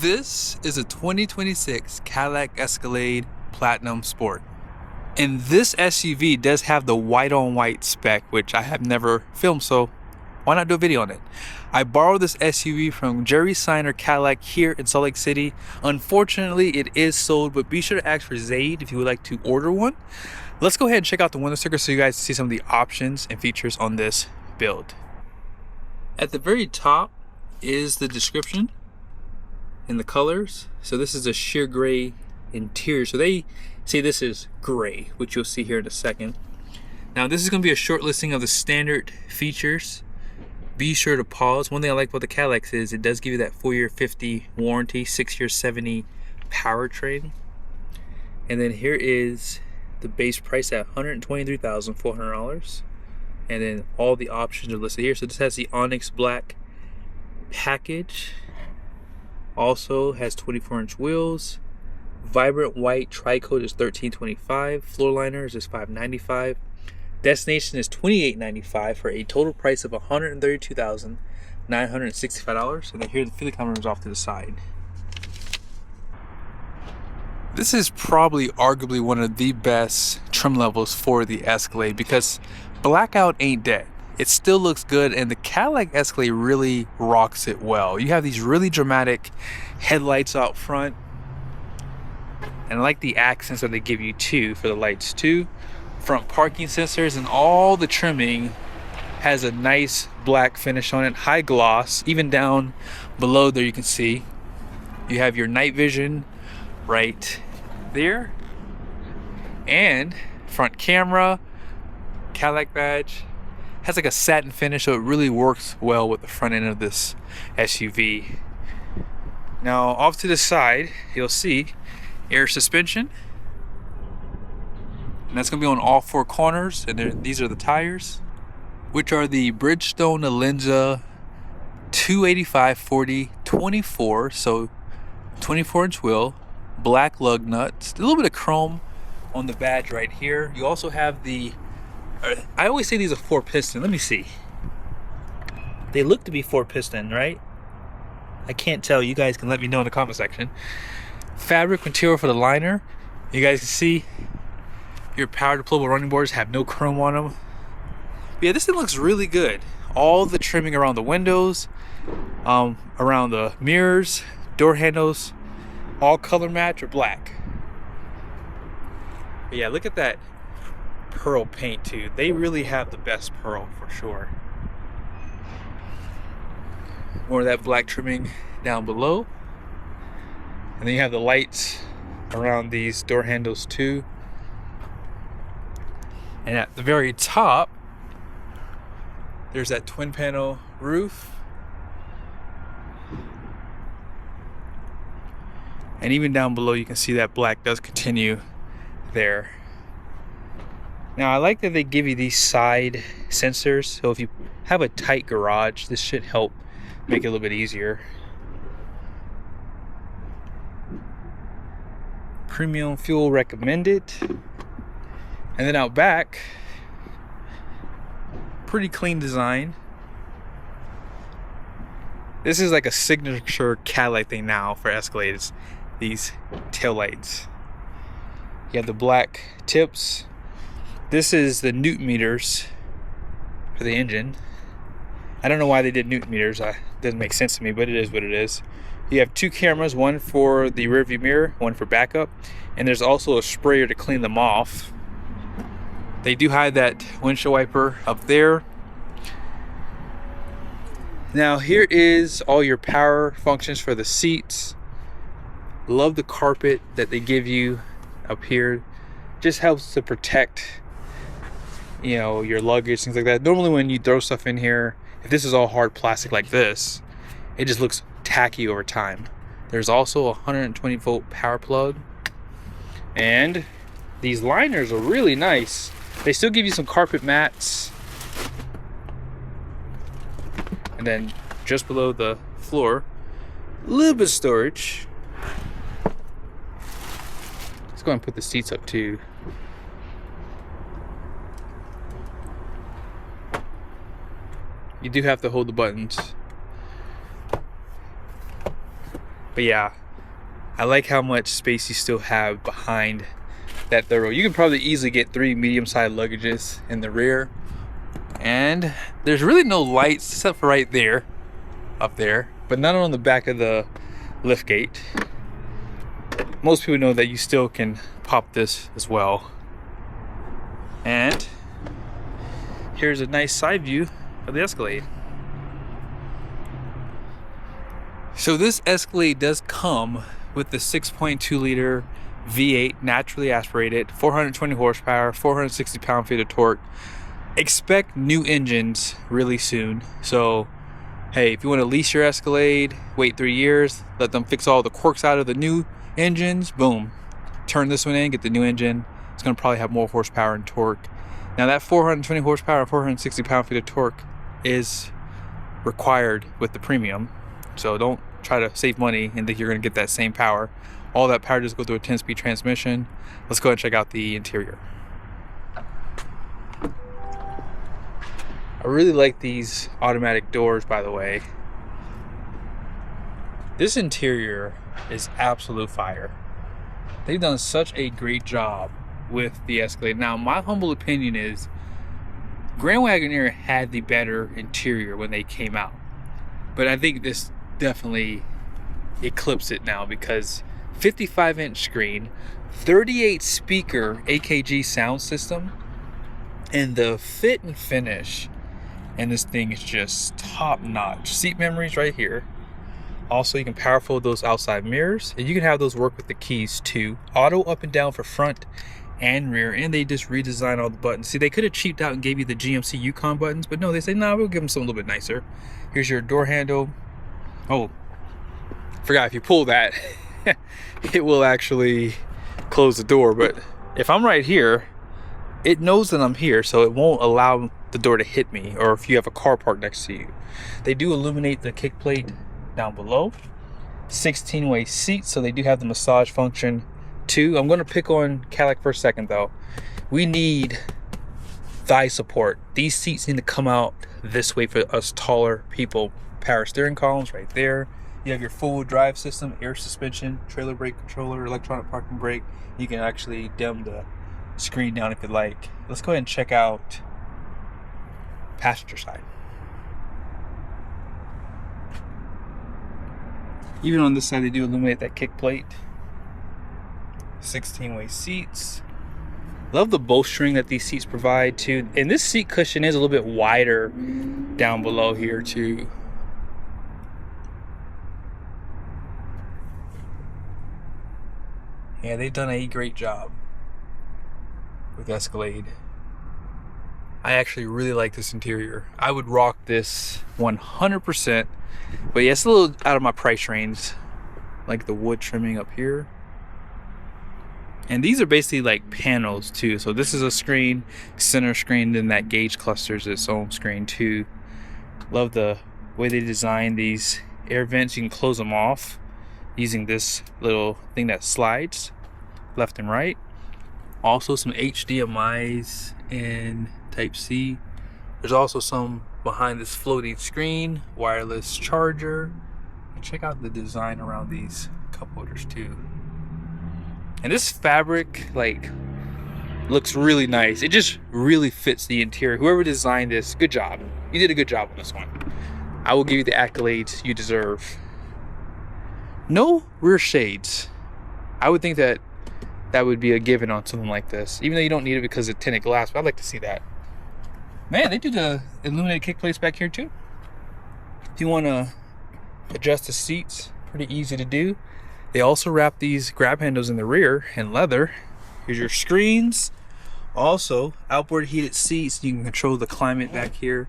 This is a 2026 Cadillac Escalade Platinum Sport. And this SUV does have the white on white spec, which I have never filmed, so why not do a video on it? I borrowed this SUV from Jerry Seiner Cadillac here in Salt Lake City. Unfortunately, it is sold, but be sure to ask for Zaid if you would like to order one. Let's go ahead and check out the window sticker so you guys see some of the options and features on this build. At the very top is the description and the colors. So this is a sheer gray interior. So they say this is gray, which you'll see here in a second. Now this is going to be a short listing of the standard features. Be sure to pause. One thing I like about the Cadillacs is it does give you that 4-year 50 warranty, 6-year 70 powertrain. And then here is the base price at $123,400. And then all the options are listed here. So this has the ONYX black package. Also has 24-inch wheels. Vibrant white tri-coat is $1,325. Floor liners is $595. Destination is $2,895 for a total price of $132,965. And then here the fuel economy is off to the side. This is probably arguably one of the best trim levels for the Escalade because blackout ain't dead. It still looks good, and the Cadillac Escalade really rocks it well. You have these really dramatic headlights out front, and I like the accents that they give you too for the lights too. Front parking sensors, and all the trimming has a nice black finish on it, high gloss. Even down below there you can see you have your night vision right there, and front camera, Cadillac badge, has like a satin finish, so it really works well with the front end of this SUV. Now off to the side you'll see air suspension, and that's going to be on all 4 corners. And these are the tires, which are the Bridgestone Alenza 285/40/24, so 24-inch wheel, black lug nuts, a little bit of chrome on the badge right here. You also have the, I always say these are 4-piston. Let me see. They look to be 4-piston, right? I can't tell. You guys can let me know in the comment section. Fabric material for the liner. You guys can see your power deployable running boards have no chrome on them. But yeah, this thing looks really good. All the trimming around the windows, around the mirrors, door handles, all color match or black. But yeah, look at that pearl paint too. They really have the best pearl for sure. More of that black trimming down below. And then you have the lights around these door handles too. And at the very top, there's that twin panel roof. And even down below you can see that black does continue there. Now I like that they give you these side sensors, so if you have a tight garage, this should help make it a little bit easier. Premium fuel recommended. And then out back, pretty clean design. This is like a signature Cadillac thing now for Escalades, these taillights. You have the black tips. This is the Newton meters for the engine. I don't know why they did Newton meters. Doesn't make sense to me, but it is what it is. You have 2 cameras, one for the rear view mirror, one for backup, and there's also a sprayer to clean them off. They do hide that windshield wiper up there. Now here is all your power functions for the seats. Love the carpet that they give you up here. Just helps to protect, you know, your luggage, things like that. Normally when you throw stuff in here, if this is all hard plastic like this, it just looks tacky over time. There's also a 120-volt power plug, and these liners are really nice. They still give you some carpet mats, and then just below the floor, a little bit of storage. Let's go and put the seats up too. You do have to hold the buttons. But yeah, I like how much space you still have behind that third row. You can probably easily get 3 medium-sized luggages in the rear. And there's really no lights except for right there, up there, but not on the back of the lift gate. Most people know that you still can pop this as well. And here's a nice side view of the Escalade. So this Escalade does come with the 6.2 liter V8 naturally aspirated, 420 horsepower, 460 pound-feet of torque. Expect new engines really soon. So hey, if you want to lease your Escalade, wait 3 years, let them fix all the quirks out of the new engines, boom, turn this one in, get the new engine. It's going to probably have more horsepower and torque. Now that 420 horsepower and 460 pound-feet of torque is required with the premium, so don't try to save money and think you're going to get that same power. All that power just go through a 10-speed transmission. Let's go ahead and check out the interior. I really like these automatic doors, by the way. This interior is absolute fire. They've done such a great job with the Escalade. Now, my humble opinion is Grand Wagoneer had the better interior when they came out, but I think this definitely eclipsed it now, because 55-inch screen, 38 speaker AKG sound system, and the fit and finish and this thing is just top notch. Seat memories right here. Also, you can power fold those outside mirrors, and you can have those work with the keys too. Auto up and down for front and rear, and they just redesigned all the buttons. See, they could have cheaped out and gave you the GMC Yukon buttons, but no, they say, nah, we'll give them something a little bit nicer. Here's your door handle. Oh, forgot, if you pull that, it will actually close the door, but if I'm right here, it knows that I'm here, so it won't allow the door to hit me, or if you have a car parked next to you. They do illuminate the kick plate down below. 16-way seats, so they do have the massage function too. I'm going to pick on Cadillac for a second though. We need thigh support. These seats need to come out this way for us taller people. Power steering columns right there. You have your four-wheel drive system, air suspension, trailer brake controller, electronic parking brake. You can actually dim the screen down if you like. Let's go ahead and check out passenger side. Even on this side, they do illuminate that kick plate. 16-way seats. Love the bowstring that these seats provide too. And this seat cushion is a little bit wider down below here too. Yeah, they've done a great job with Escalade. I actually really like this interior. I would rock this 100%. But yeah, it's a little out of my price range. Like the wood trimming up here. And these are basically like panels too. So this is a screen, center screen, then that gauge cluster is its own screen too. Love the way they design these air vents. You can close them off using this little thing that slides left and right. Also some HDMIs and Type-C. There's also some behind this floating screen, wireless charger. And check out the design around these cup holders too. And this fabric like looks really nice. It just really fits the interior. Whoever designed this, good job. You did a good job on this one. I will give you the accolades you deserve. No rear shades. I would think that that would be a given on something like this, even though you don't need it because of tinted glass, but I'd like to see that. Man, they do the illuminated kick plates back here too. If you want to adjust the seats, pretty easy to do. They also wrap these grab handles in the rear in leather. Here's your screens. Also, outboard heated seats. You can control the climate back here.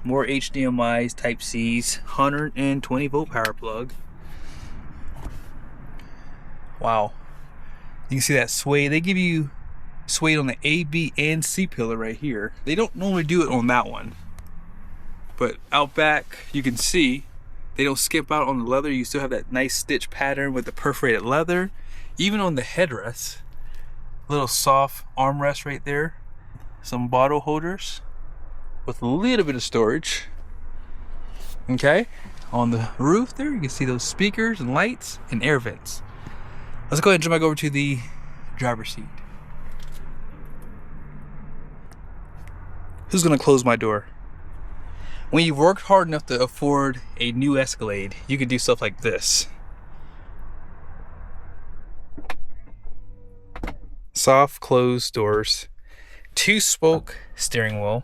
More HDMIs, Type-Cs, 120 volt power plug. Wow. You can see that sway. They give you suede on the A, B, and C pillar right here. They don't normally do it on that one. But out back, you can see they don't skip out on the leather. You still have that nice stitch pattern with the perforated leather. Even on the headrest, little soft armrest right there. Some bottle holders with a little bit of storage. Okay, on the roof there. You can see those speakers and lights and air vents. Let's go ahead and jump back over to the driver's seat. Who's gonna close my door? When you've worked hard enough to afford a new Escalade, you can do stuff like this. Soft closed doors, 2-spoke steering wheel,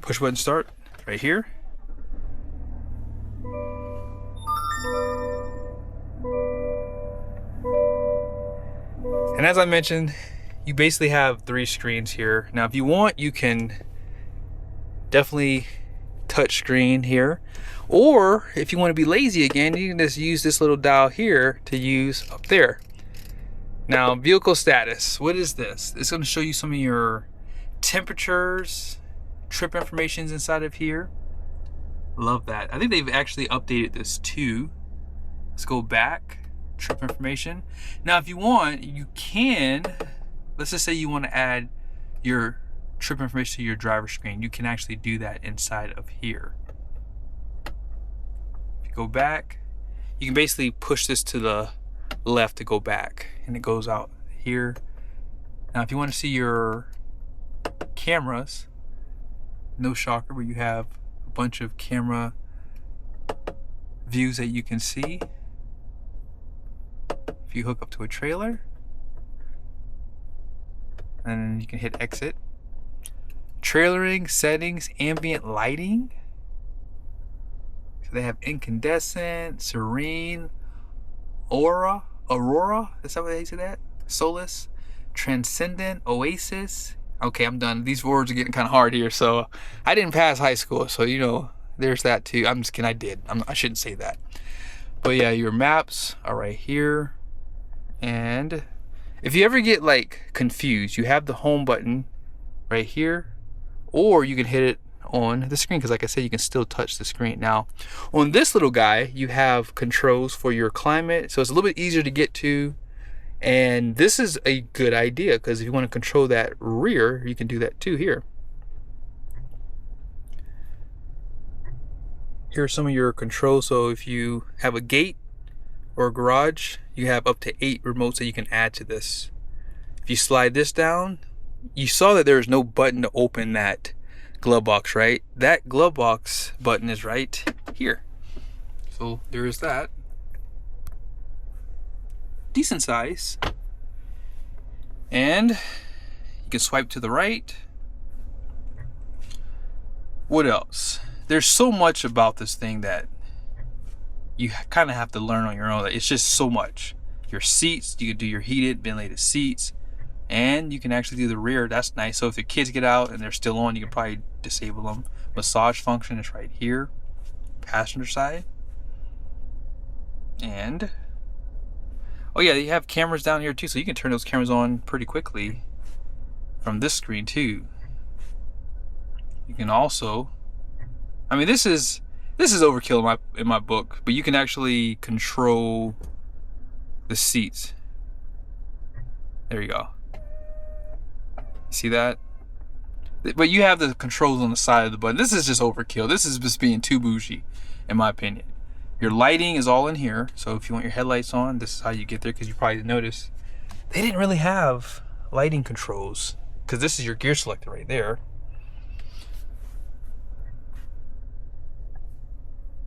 push button start right here. And as I mentioned, you basically have 3 screens here. Now if you want, you can definitely touch screen here, or if you want to be lazy again, you can just use this little dial here to use up there. Now vehicle status, what is this? It's going to show you some of your temperatures, trip informations inside of here. Love that. I think they've actually updated this too. Let's go back, trip information. Now if you want, you can, let's just say you want to add your trip information to your driver screen. You can actually do that inside of here. If you go back, you can basically push this to the left to go back, and it goes out here. Now if you want to see your cameras, no shocker, where you have a bunch of camera views that you can see. If you hook up to a trailer, and you can hit exit. Trailering, settings, ambient lighting. So they have incandescent, serene, aurora, is that what they say that? Solace, transcendent, oasis. Okay, I'm done. These words are getting kind of hard here. So I didn't pass high school, so you know, there's that too. I'm just kidding, I did. I shouldn't say that. But yeah, your maps are right here. And if you ever get like confused, you have the home button right here, or you can hit it on the screen, because like I said, you can still touch the screen. Now on this little guy, you have controls for your climate, so it's a little bit easier to get to. And this is a good idea, because if you want to control that rear, you can do that too here. Here are some of your controls. So if you have a gate or a garage, you have up to 8 remotes that you can add to this. If you slide this down, you saw that there is no button to open that glove box, right? That glove box button is right here. So there is that. Decent size. And you can swipe to the right. What else? There's so much about this thing that you kind of have to learn on your own. It's just so much. Your seats, you can do your heated, ventilated seats. And you can actually do the rear. That's nice. So if the kids get out and they're still on, you can probably disable them. Massage function is right here, passenger side. And oh yeah, you have cameras down here too, so you can turn those cameras on pretty quickly from this screen too. You can also, I mean, this is overkill in my book, but you can actually control the seats. There you go. See that? But you have the controls on the side of the button. This is just overkill. This is just being too bougie, in my opinion. Your lighting is all in here. So if you want your headlights on, this is how you get there, because you probably noticed they didn't really have lighting controls, because this is your gear selector right there.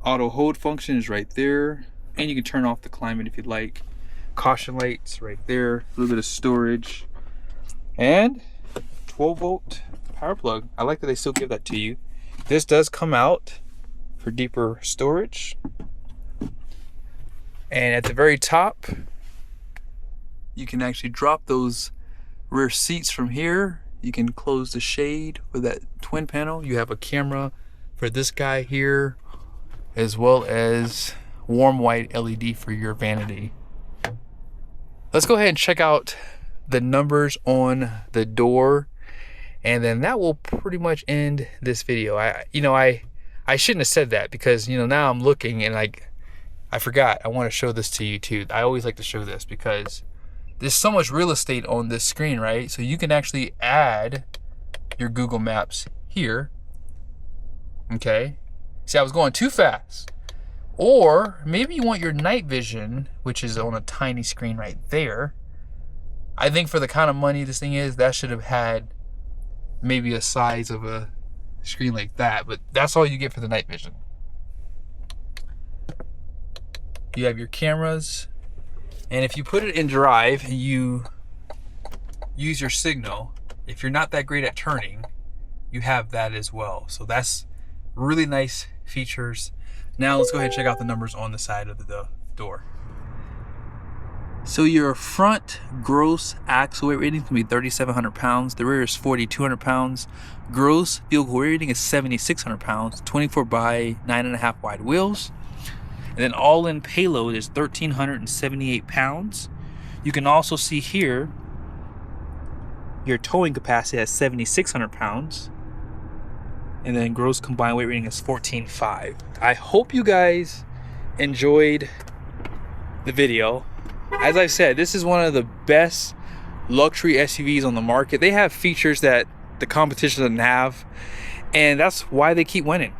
Auto hold function is right there. And you can turn off the climate if you'd like. Caution lights right there. A little bit of storage. And 12-volt power plug. I like that they still give that to you. This does come out for deeper storage. And at the very top, you can actually drop those rear seats from here. You can close the shade with that twin panel. You have a camera for this guy here, as well as warm white LED for your vanity. Let's go ahead and check out the numbers on the door, and then that will pretty much end this video. I shouldn't have said that, because now I'm looking and I forgot I want to show this to you too. I always like to show this because there's so much real estate on this screen, right? So you can actually add your Google Maps here. Okay, see, I was going too fast. Or maybe you want your night vision, which is on a tiny screen right there. I think for the kind of money this thing is, that should have had maybe a size of a screen like that, but that's all you get for the night vision. You have your cameras, and if you put it in drive and you use your signal, if you're not that great at turning, you have that as well. So that's really nice features. Now let's go ahead and check out the numbers on the side of the door. So your front gross axle weight rating is going to be 3,700 pounds. The rear is 4,200 pounds. Gross vehicle weight rating is 7,600 pounds. 24 by 9.5 wide wheels. And then all-in payload is 1,378 pounds. You can also see here your towing capacity has 7,600 pounds. And then gross combined weight rating is 14.5. I hope you guys enjoyed the video. As I said, this is one of the best luxury SUVs on the market. They have features that the competition doesn't have, and that's why they keep winning.